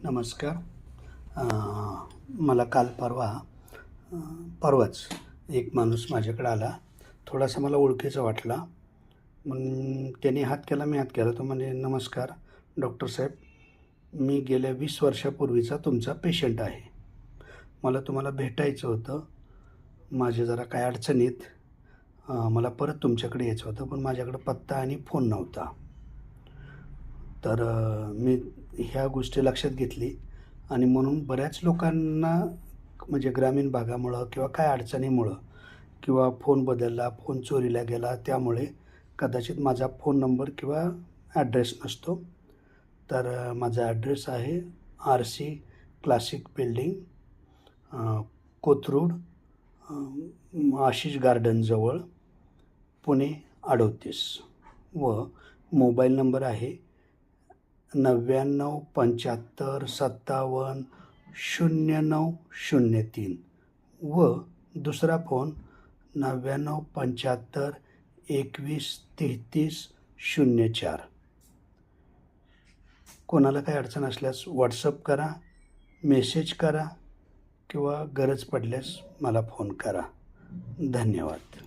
नमस्कार. मला काल परवाच एक माणूस माझ्याकडे आला. थोडासा मला ओळखीचा वाटला. मग त्याने हात केला, मी हात केला. तो म्हणे, नमस्कार डॉक्टर साहेब, मी गेल्या 20 वर्षापूर्वीचा तुमचा पेशंट आहे. मला तुम्हाला भेटायचं होतं. माझे जरा काय अडचणीत मला परत तुमच्याकडे यायचं होतं, पण माझ्याकडं पत्ता आणि फोन नव्हता. तर मी ह्या गोष्टी लक्षात घेतली आणि म्हणून बऱ्याच लोकांना म्हणजे ग्रामीण भागामुळं किंवा काय अडचणीमुळं किंवा फोन बदलला, फोन चोरीला गेला, त्यामुळे कदाचित माझा फोन नंबर किंवा ॲड्रेस नसतो. तर माझा ॲड्रेस आहे RC classic building, Kothrud, Ashish गार्डनजवळ, पुणे 38 व मोबाईल नंबर आहे 99 75 57 09 03 व दुसरा फोन 99 75 21 33 04. कोणाला काही अडचण असल्यास व्हॉट्सअप करा, मेसेज करा किंवा गरज पडल्यास मला फोन करा. धन्यवाद.